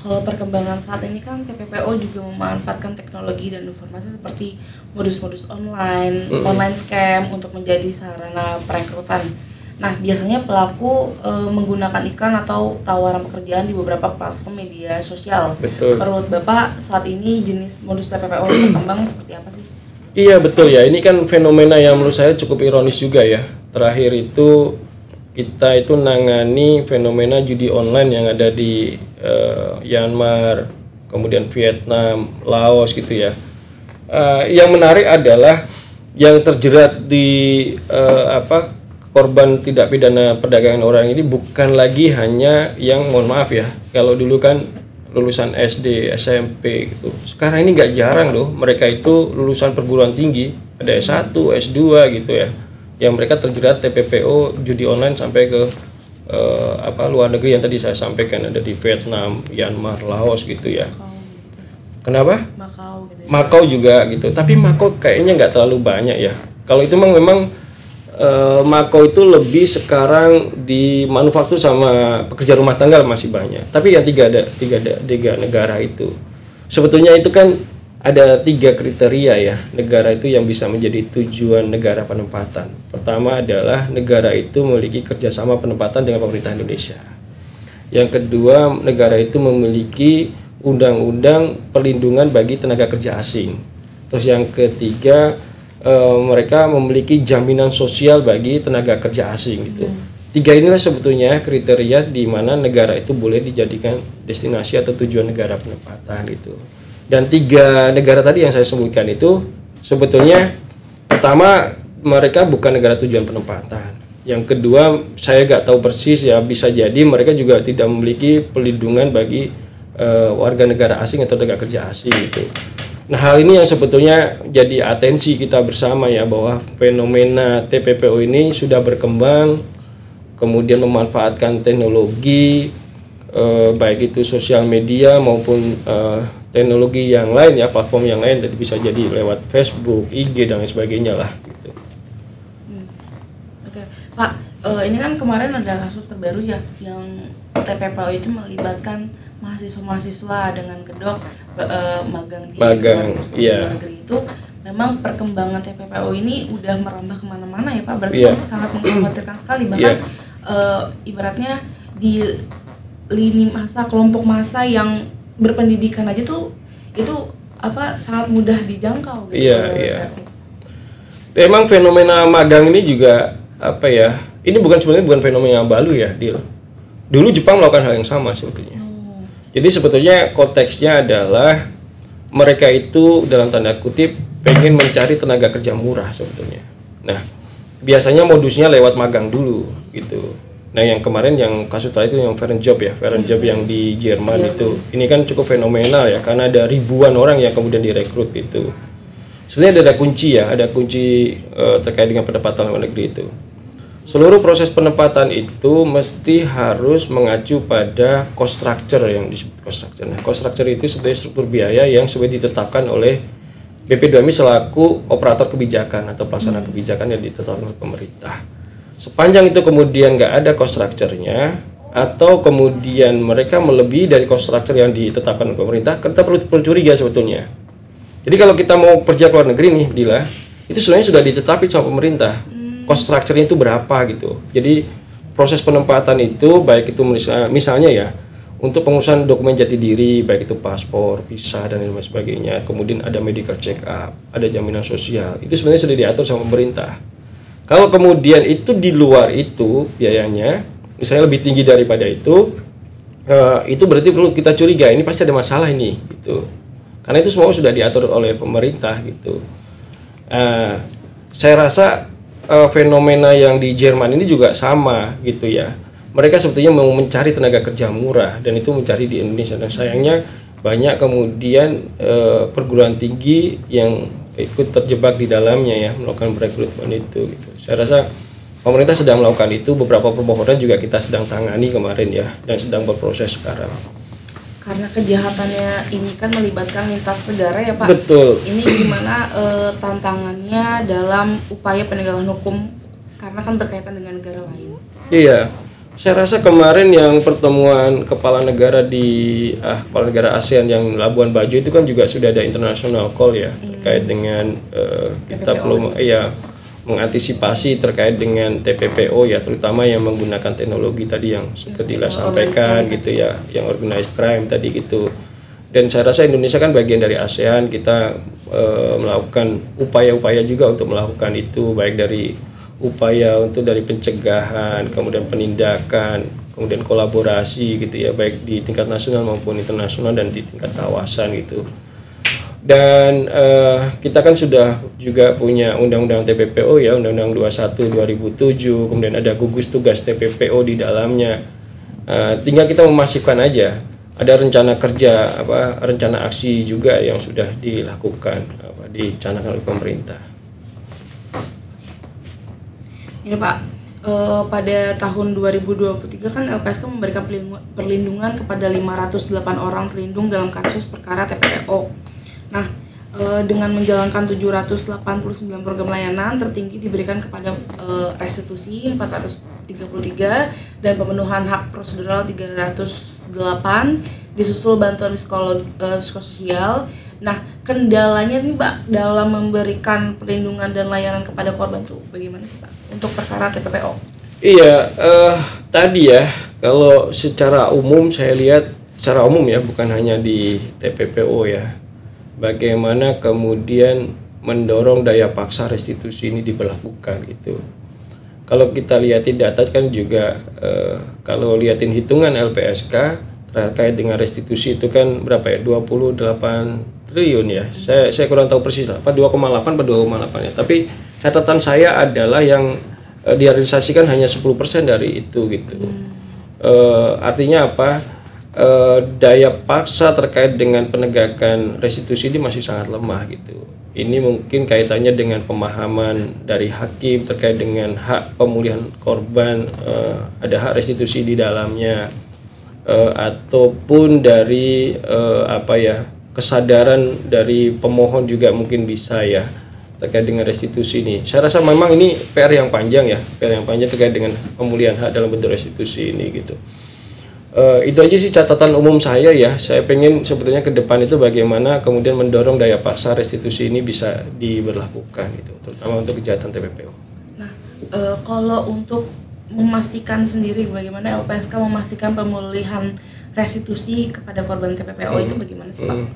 Kalau perkembangan saat ini kan TPPO juga memanfaatkan teknologi dan informasi seperti modus-modus online scam untuk menjadi sarana perekrutan. Nah, biasanya pelaku menggunakan iklan atau tawaran pekerjaan di beberapa platform media sosial. Betul. Menurut Bapak, saat ini jenis modus TPPO berkembang seperti apa sih? Iya, betul ya. Ini kan fenomena yang menurut saya cukup ironis juga ya. Terakhir itu kita itu nangani fenomena judi online yang ada di Myanmar, kemudian Vietnam, Laos gitu ya. Yang menarik adalah yang terjerat di korban tidak pidana perdagangan orang ini bukan lagi hanya yang, mohon maaf ya, kalau dulu kan lulusan SD, SMP gitu. Sekarang ini nggak jarang loh, mereka itu lulusan perguruan tinggi, ada S1, S2 gitu ya, yang mereka terjerat TPPO judi online sampai ke luar negeri yang tadi saya sampaikan, ada di Vietnam, Myanmar, Laos gitu ya. Kenapa? Makau gitu ya. Makau juga gitu, tapi Makau kayaknya nggak terlalu banyak ya. Kalau itu memang Makau itu lebih sekarang di manufaktur sama pekerja rumah tangga masih banyak. Tapi yang tiga negara itu sebetulnya itu kan ada 3 kriteria ya negara itu yang bisa menjadi tujuan negara penempatan. Pertama adalah negara itu memiliki kerjasama penempatan dengan pemerintah Indonesia. Yang kedua, negara itu memiliki undang-undang perlindungan bagi tenaga kerja asing. Terus yang ketiga, mereka memiliki jaminan sosial bagi tenaga kerja asing gitu. 3 inilah sebetulnya kriteria di mana negara itu boleh dijadikan destinasi atau tujuan negara penempatan gitu. Dan 3 negara tadi yang saya sebutkan itu sebetulnya pertama mereka bukan negara tujuan penempatan. Yang kedua saya nggak tahu persis ya, bisa jadi mereka juga tidak memiliki perlindungan bagi warga negara asing atau tenaga kerja asing gitu. Nah hal ini yang sebetulnya jadi atensi kita bersama ya, bahwa fenomena TPPO ini sudah berkembang, kemudian memanfaatkan teknologi baik itu sosial media maupun teknologi yang lain ya, platform yang lain, jadi bisa jadi lewat Facebook, IG dan lain sebagainya lah gitu. Oke, Pak, ini kan kemarin ada kasus terbaru ya yang TPPO itu melibatkan mahasiswa dengan kedok magang di luar negeri itu. Memang perkembangan TPPO ini udah merambah kemana-mana ya Pak, berarti sangat mengkhawatirkan sekali, bahkan ibaratnya di lini masa, kelompok masa yang berpendidikan aja tuh itu sangat mudah dijangkau gitu. Iya. Emang fenomena magang ini juga ini sebenarnya bukan fenomena baru ya, dulu Jepang melakukan hal yang sama sebetulnya. Jadi sebetulnya konteksnya adalah mereka itu dalam tanda kutip pengen mencari tenaga kerja murah sebetulnya. Nah, biasanya modusnya lewat magang dulu gitu. Nah, yang kemarin yang kasus terakhir itu yang Ferienjob yang di Jerman itu. Ini kan cukup fenomenal ya, karena ada ribuan orang yang kemudian direkrut gitu. sebenarnya ada kunci ya, ada kunci terkait dengan penempatan luar negeri itu. Seluruh proses penempatan itu mesti harus mengacu pada cost structure yang disebut cost structure. Nah, cost structure itu sebenarnya struktur biaya yang sebenarnya ditetapkan oleh BP2MI selaku operator kebijakan atau pelaksana kebijakan yang ditetapkan oleh pemerintah. Sepanjang itu kemudian nggak ada cost structure-nya atau kemudian mereka melebihi dari cost structure yang ditetapkan oleh pemerintah, kita perlu curiga sebetulnya. Jadi kalau kita mau pergi ke luar negeri nih, Dila, itu sebenarnya sudah ditetapkan sama pemerintah. Cost structure-nya itu berapa gitu. Jadi proses penempatan itu baik itu misalnya ya untuk pengurusan dokumen jati diri, baik itu paspor, visa dan lain sebagainya, kemudian ada medical check up, ada jaminan sosial, itu sebenarnya sudah diatur sama pemerintah. Kalau kemudian itu di luar itu biayanya misalnya lebih tinggi daripada itu berarti perlu kita curiga, ini pasti ada masalah ini gitu. Karena itu semua sudah diatur oleh pemerintah gitu. Saya rasa fenomena yang di Jerman ini juga sama gitu ya. Mereka sebetulnya mau mencari tenaga kerja murah dan itu mencari di Indonesia, dan sayangnya banyak kemudian perguruan tinggi yang ikut terjebak di dalamnya ya, melakukan rekrutmen itu gitu. Saya rasa pemerintah sedang melakukan itu, beberapa permohonan juga kita sedang tangani kemarin ya, dan sedang berproses sekarang. Karena kejahatannya ini kan melibatkan lintas negara ya Pak. Betul. Ini gimana tantangannya dalam upaya penegakan hukum karena kan berkaitan dengan negara lain. Iya, saya rasa kemarin yang pertemuan kepala negara kepala negara ASEAN yang Labuan Bajo itu kan juga sudah ada international call ya terkait dengan kita perlu mengantisipasi terkait dengan TPPO ya, terutama yang menggunakan teknologi tadi yang seperti Dila sampaikan gitu ya, yang organized crime tadi gitu. Dan saya rasa Indonesia kan bagian dari ASEAN, kita melakukan upaya-upaya juga untuk melakukan itu, baik dari upaya untuk dari pencegahan, kemudian penindakan, kemudian kolaborasi gitu ya, baik di tingkat nasional maupun internasional dan di tingkat kawasan gitu. Dan kita kan sudah juga punya Undang-Undang TPPO ya, Undang-Undang 21 2007, kemudian ada gugus tugas TPPO di dalamnya. Tinggal kita memasifkan aja. Ada rencana kerja, rencana aksi juga yang sudah dilakukan, dicanangkan oleh pemerintah. Ini Pak, pada tahun 2023 kan LPSK memberikan perlindungan kepada 508 orang terlindung dalam kasus perkara TPPO. Nah, dengan menjalankan 789 program layanan, tertinggi diberikan kepada restitusi 433 dan pemenuhan hak prosedural 308, disusul bantuan psikososial. Nah, kendalanya nih Pak dalam memberikan perlindungan dan layanan kepada korban tuh bagaimana sih Pak untuk perkara TPPO? Iya, tadi ya, kalau secara umum saya lihat, secara umum ya, bukan hanya di TPPO ya, bagaimana kemudian mendorong daya paksa restitusi ini diberlakukan gitu. Kalau kita lihatin data kan juga kalau lihatin hitungan LPSK terkait dengan restitusi itu kan berapa ya, 28 triliun ya. Saya kurang tahu persis lah, 2,8 atau 2,8 ya. Tapi catatan saya adalah yang direalisasikan hanya 10% dari itu gitu. Artinya apa? Daya paksa terkait dengan penegakan restitusi ini masih sangat lemah gitu. Ini mungkin kaitannya dengan pemahaman dari hakim terkait dengan hak pemulihan korban, ada hak restitusi di dalamnya, ataupun dari kesadaran dari pemohon juga mungkin bisa ya terkait dengan restitusi ini. Saya rasa memang ini PR yang panjang ya, PR yang panjang terkait dengan pemulihan hak dalam bentuk restitusi ini gitu. Itu aja sih catatan umum saya ya. Saya pengen sebetulnya ke depan itu bagaimana kemudian mendorong daya paksa restitusi ini bisa diberlakukan gitu, terutama untuk kejahatan TPPO. Nah, kalau untuk memastikan sendiri bagaimana LPSK memastikan pemulihan restitusi kepada korban TPPO itu bagaimana sih Pak?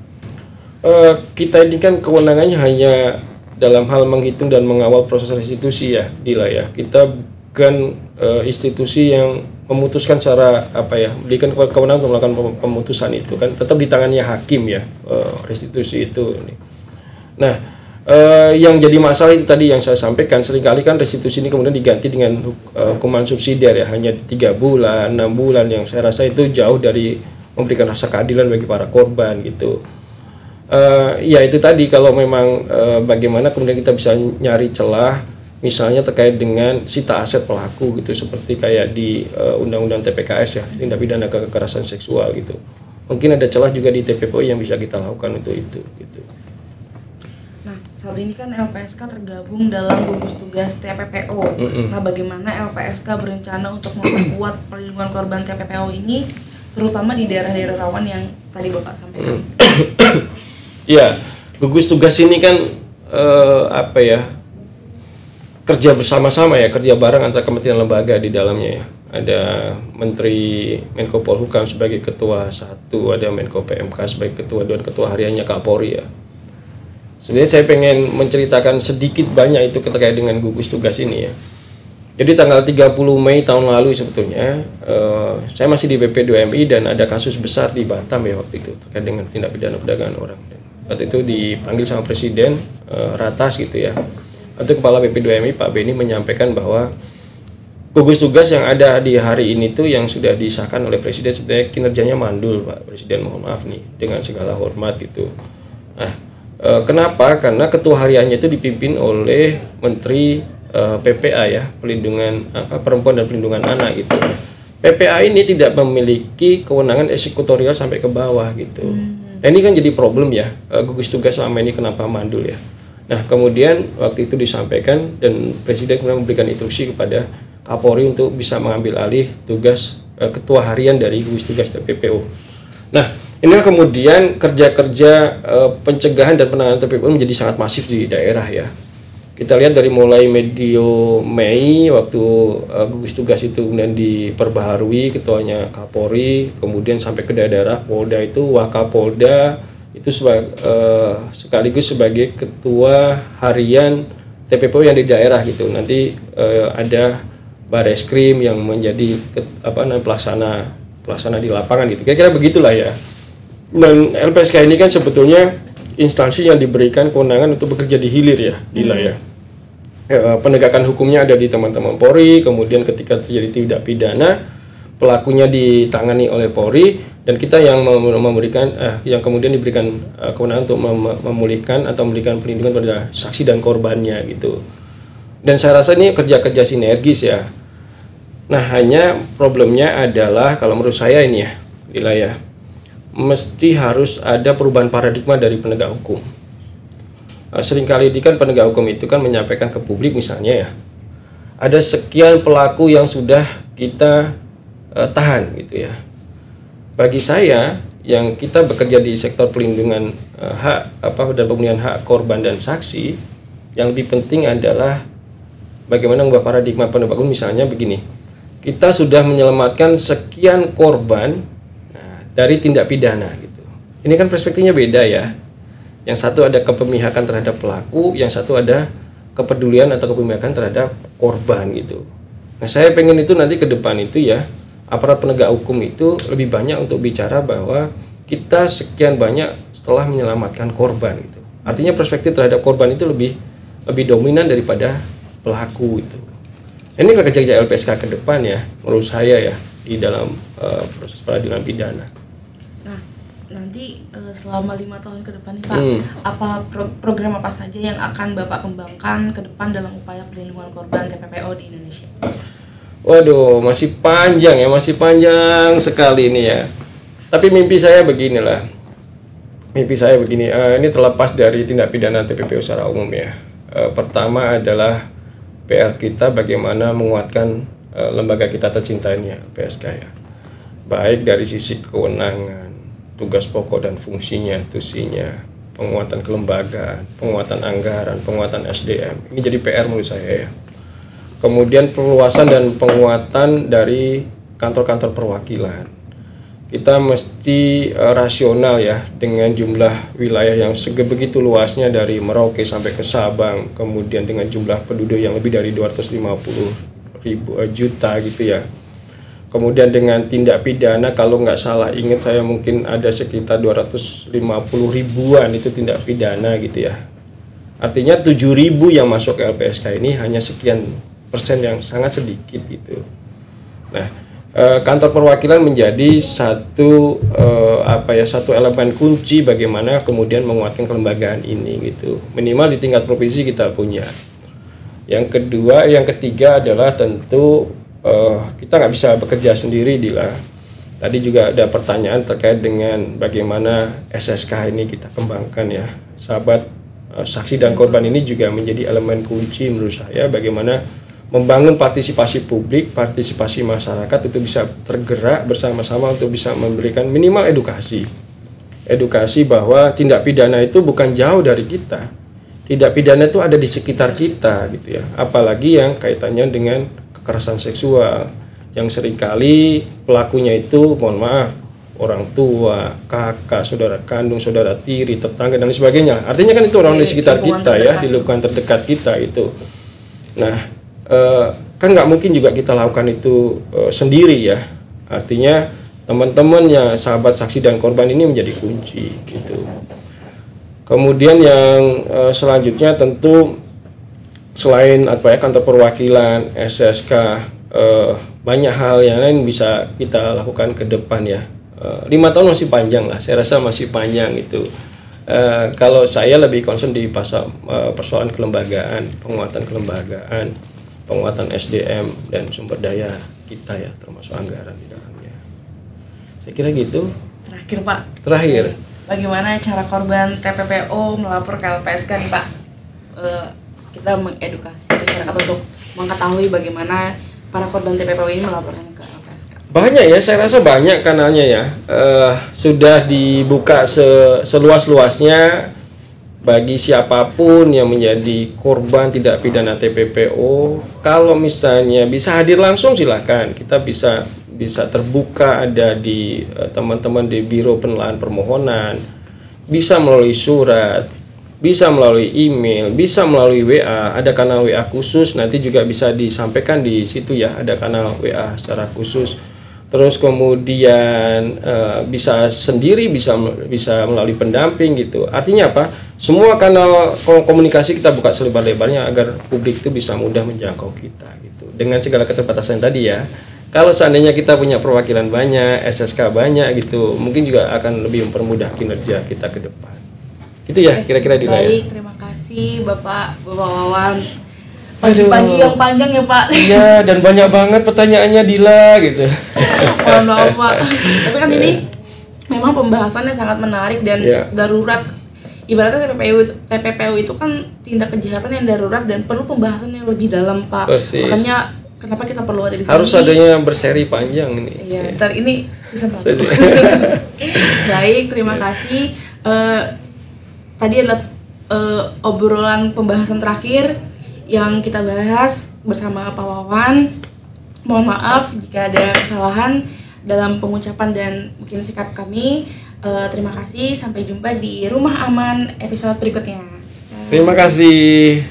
Kita ini kan kewenangannya hanya dalam hal menghitung dan mengawal proses restitusi ya, Dila ya. Kita bukan institusi yang memutuskan secara berikan kewenangan untuk melakukan pemutusan itu kan tetap di tangannya hakim ya, restitusi itu. Nah, yang jadi masalah itu tadi yang saya sampaikan, seringkali kan restitusi ini kemudian diganti dengan hukuman subsidiar ya, hanya 3 bulan, 6 bulan, yang saya rasa itu jauh dari memberikan rasa keadilan bagi para korban gitu. Ya itu tadi, kalau memang bagaimana kemudian kita bisa nyari celah, misalnya terkait dengan sita aset pelaku gitu, seperti kayak di Undang-Undang TPKS ya, tindak pidana kekerasan seksual gitu. Mungkin ada celah juga di TPPO yang bisa kita lakukan untuk itu gitu. Nah, saat ini kan LPSK tergabung dalam gugus tugas TPPO. Nah, bagaimana LPSK berencana untuk memperkuat perlindungan korban TPPO ini, terutama di daerah-daerah rawan yang tadi Bapak sampaikan? Ya, gugus tugas ini kan kerja bersama-sama ya, kerja bareng antar kementerian lembaga di dalamnya ya. Ada Menteri Menko Polhukam sebagai ketua satu, ada Menko PMK sebagai ketua, dan ketua hariannya Kapolri ya. Sebenarnya saya pengen menceritakan sedikit banyak itu terkait dengan gugus tugas ini ya. Jadi tanggal 30 Mei tahun lalu sebetulnya saya masih di BP2MI dan ada kasus besar di Batam ya waktu itu terkait dengan tindak pidana perdagangan orang. Waktu itu dipanggil sama Presiden ratas gitu ya. Waktu Kepala BP2MI Pak Beni menyampaikan bahwa gugus tugas yang ada di hari ini tuh yang sudah disahkan oleh Presiden sebenarnya kinerjanya mandul, Pak Presiden, mohon maaf nih dengan segala hormat itu. Nah, kenapa? Karena ketua hariannya itu dipimpin oleh Menteri PPA ya, Perempuan dan Pelindungan Anak gitu. PPA ini tidak memiliki kewenangan eksekutorial sampai ke bawah gitu. Nah, ini kan jadi problem ya, gugus tugas selama ini kenapa mandul ya. Nah, kemudian waktu itu disampaikan dan Presiden kemudian memberikan instruksi kepada Kapolri untuk bisa mengambil alih tugas ketua harian dari gugus tugas TPPO. Nah, inilah kemudian kerja-kerja pencegahan dan penanganan TPPO menjadi sangat masif di daerah ya. Kita lihat dari mulai medio Mei waktu gugus tugas itu kemudian diperbaharui ketuanya Kapolri, kemudian sampai ke daerah Polda itu Wakapolda itu sekaligus sebagai ketua harian TPPO yang di daerah gitu. Nanti ada Bareskrim yang menjadi pelaksana di lapangan gitu. Kira-kira begitulah ya. Dan LPSK ini kan sebetulnya instansi yang diberikan kewenangan untuk bekerja di hilir ya, Dila ya. Penegakan hukumnya ada di teman-teman Polri, kemudian ketika terjadi tindak pidana, pelakunya ditangani oleh Polri, dan kita yang yang kemudian diberikan kewenangan untuk memulihkan atau memberikan perlindungan pada saksi dan korbannya gitu. Dan saya rasa ini kerja-kerja sinergis ya. Nah, hanya problemnya adalah kalau menurut saya ini ya, Dila ya, mesti harus ada perubahan paradigma dari penegak hukum. Seringkali kan penegak hukum itu kan menyampaikan ke publik misalnya ya, ada sekian pelaku yang sudah kita tahan gitu ya. Bagi saya yang kita bekerja di sektor pelindungan hak dan pemulihan hak korban dan saksi, yang lebih penting adalah bagaimana mengubah paradigma penegak hukum. Misalnya begini, kita sudah menyelamatkan sekian korban dari tindak pidana gitu. Ini kan perspektifnya beda ya. Yang satu ada kepemihakan terhadap pelaku, yang satu ada kepedulian atau kepemihakan terhadap korban gitu. Nah, saya pengen itu nanti ke depan itu ya, aparat penegak hukum itu lebih banyak untuk bicara bahwa kita sekian banyak setelah menyelamatkan korban gitu. Artinya perspektif terhadap korban itu lebih dominan daripada pelaku itu. Ini kerja LPSK ke depan ya, menurut saya ya, di dalam proses peradilan pidana. Nah, nanti selama 5 tahun ke depan nih Pak, program apa saja yang akan Bapak kembangkan ke depan dalam upaya perlindungan korban TPPO di Indonesia? Waduh, masih panjang sekali ini ya. Tapi mimpi saya beginilah. Ini terlepas dari tindak pidana TPPO secara umum ya. Pertama adalah PR kita bagaimana menguatkan lembaga kita tercinta ini ya, LPSK ya. Baik dari sisi kewenangan, tugas pokok dan fungsinya, tusinya, penguatan kelembagaan, penguatan anggaran, penguatan SDM. Ini jadi PR menurut saya ya. Kemudian perluasan dan penguatan dari kantor-kantor perwakilan. Kita mesti rasional ya dengan jumlah wilayah yang sebegitu luasnya dari Merauke sampai ke Sabang, kemudian dengan jumlah penduduk yang lebih dari 250 juta gitu ya. Kemudian dengan tindak pidana, kalau nggak salah ingat saya mungkin ada sekitar 250 ribuan itu tindak pidana gitu ya. Artinya 7.000 yang masuk ke LPSK ini hanya sekian persen yang sangat sedikit gitu. Nah, kantor perwakilan menjadi satu satu elemen kunci bagaimana kemudian menguatkan kelembagaan ini gitu. Minimal di tingkat provinsi kita punya. Yang ketiga adalah tentu kita nggak bisa bekerja sendiri, Dila. Tadi juga ada pertanyaan terkait dengan bagaimana SSK ini kita kembangkan ya. Sahabat saksi dan korban ini juga menjadi elemen kunci menurut saya bagaimana membangun partisipasi publik, partisipasi masyarakat itu bisa tergerak bersama-sama untuk bisa memberikan minimal edukasi. Edukasi bahwa tindak pidana itu bukan jauh dari kita. Tindak pidana itu ada di sekitar kita gitu ya. Apalagi yang kaitannya dengan kekerasan seksual yang seringkali pelakunya itu mohon maaf orang tua, kakak, saudara kandung, saudara tiri, tetangga dan sebagainya. Artinya kan itu orang di sekitar kita ya, di lingkungan terdekat kita itu. Nah, kan nggak mungkin juga kita lakukan itu sendiri ya. Artinya teman-temannya sahabat saksi dan korban ini menjadi kunci gitu. Kemudian yang selanjutnya tentu selain kantor perwakilan, SSK, banyak hal yang lain bisa kita lakukan ke depan ya. 5 tahun masih panjang lah, saya rasa masih panjang itu. Kalau saya lebih concern di persoalan kelembagaan, penguatan kelembagaan, penguatan SDM dan sumber daya kita ya, termasuk anggaran di dalamnya. Saya kira gitu. Terakhir Pak. Terakhir. Bagaimana cara korban TPPO melapor ke LPSK nih Pak? Kita mengedukasi masyarakat untuk mengetahui bagaimana para korban TPPO ini melaporkan ke LPSK. Banyak ya, saya rasa banyak kanalnya ya. Sudah dibuka seluas-luasnya bagi siapapun yang menjadi korban tindak pidana TPPO. Kalau misalnya bisa hadir langsung silakan, kita bisa terbuka ada di teman-teman di Biro Penelahan Permohonan, bisa melalui surat, bisa melalui email, bisa melalui WA, ada kanal WA khusus, nanti juga bisa disampaikan di situ ya, ada kanal WA secara khusus. Terus kemudian bisa sendiri, bisa melalui pendamping gitu. Artinya apa? Semua kanal komunikasi kita buka selebar-lebarnya agar publik itu bisa mudah menjangkau kita gitu. Dengan segala keterbatasan tadi ya. Kalau seandainya kita punya perwakilan banyak, SSK banyak gitu, mungkin juga akan lebih mempermudah kinerja kita ke depan. Gitu ya kira-kira Dila ya. Baik, terima kasih Bapak Wawan. Pagi-pagi yang panjang ya Pak. Iya, dan banyak banget pertanyaannya Dila gitu. Mohon maaf Pak. Tapi kan ini memang pembahasannya sangat menarik dan darurat. Ibaratnya TPPO itu kan tindak kejahatan yang darurat dan perlu pembahasan yang lebih dalam Pak. Persis. Makanya kenapa kita perlu ada di sini? Harus adanya berseri panjang ini. Iya, ntar ini season 1. Baik, terima kasih. Tadi adalah obrolan pembahasan terakhir yang kita bahas bersama Pak Wawan. Mohon maaf jika ada kesalahan dalam pengucapan dan mungkin sikap kami. Terima kasih, sampai jumpa di Rumah Aman episode berikutnya. Terima kasih.